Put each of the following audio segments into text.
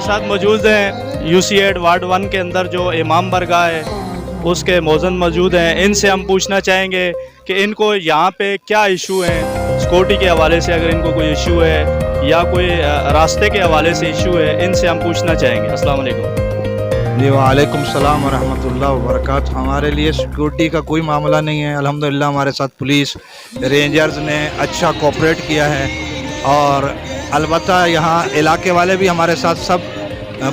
साथ मौजूद हैं UC8 वार्ड 1 के अंदर जो इमाम बरगाह है उसके मौज़न मौजूद हैं। इनसे हम पूछना चाहेंगे कि इनको यहाँ पे क्या इशू हैं, सिक्योरिटी के हवाले से अगर इनको कोई इशू है या कोई रास्ते के हवाले से इशू है, इनसे हम पूछना चाहेंगे। अस्सलाम वालेकुम। जी वालेकुम सलाम व रहमतुल्लाहि व बरकातहू। हमारे लिए सिक्योरिटी का कोई मामला नहीं है, अल्हम्दुलिल्लाह हमारे साथ पुलिस रेंजर्स ने अच्छा कोऑपरेट किया है और अलबत्ता यहाँ इलाके वाले भी हमारे साथ सब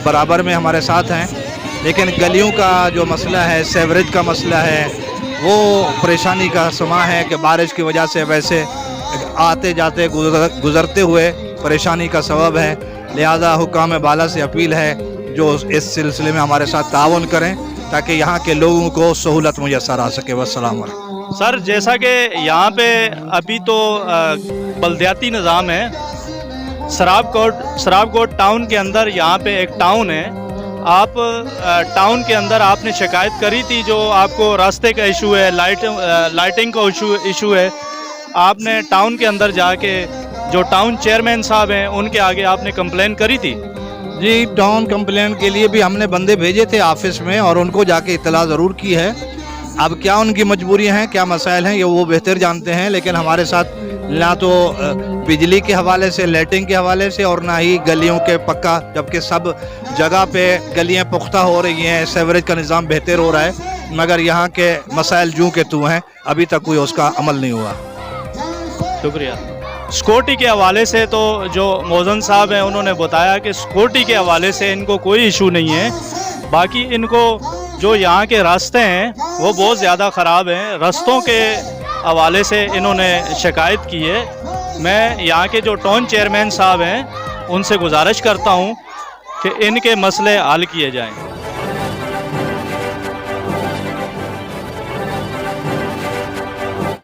बराबर में हमारे साथ हैं। लेकिन गलियों का जो मसला है, सेवरेज का मसला है, वो परेशानी का समा है कि बारिश की वजह से वैसे आते जाते गुज़रते हुए परेशानी का सबब है। लिहाजा हुक्काम बाला से अपील है जो इस सिलसिले में हमारे साथ ताउन करें ताकि यहाँ के लोगों को सहूलत मुयस्सर आ सके। वस्सलाम। सर, जैसा कि यहाँ पे अभी तो बल्दियाती निज़ाम है, सराबकोट टाउन के अंदर यहाँ पे एक टाउन है। आप टाउन के अंदर आपने शिकायत करी थी, जो आपको रास्ते का इशू है, लाइटिंग का इशू है। आपने टाउन के अंदर जाके जो टाउन चेयरमैन साहब हैं उनके आगे आपने कंप्लेन करी थी? जी, टाउन कंप्लेन के लिए भी हमने बंदे भेजे थे ऑफिस में और उनको जाके इत्तला ज़रूर की है। अब क्या उनकी मजबूरियां हैं, क्या मसाइल हैं, ये वो बेहतर जानते हैं। लेकिन हमारे साथ ना तो बिजली के हवाले से, लाइटिंग के हवाले से और ना ही गलियों के पक्का, जबकि सब जगह पे गलियां पुख्ता हो रही हैं, सेवरेज का निज़ाम बेहतर हो रहा है, मगर यहाँ के मसाइल जूं के तू हैं, अभी तक कोई उसका अमल नहीं हुआ। शुक्रिया। सिक्योरिटी के हवाले से तो जो मौज़न साहब हैं उन्होंने बताया कि सिक्योरिटी के हवाले से इनको कोई इशू नहीं है। बाकी इनको जो यहाँ के रास्ते हैं वो बहुत ज़्यादा ख़राब हैं, रास्तों के हवाले से इन्होंने शिकायत की है। मैं यहाँ के जो टाउन चेयरमैन साहब हैं उनसे गुजारिश करता हूँ कि इनके मसले हल किए जाएँ।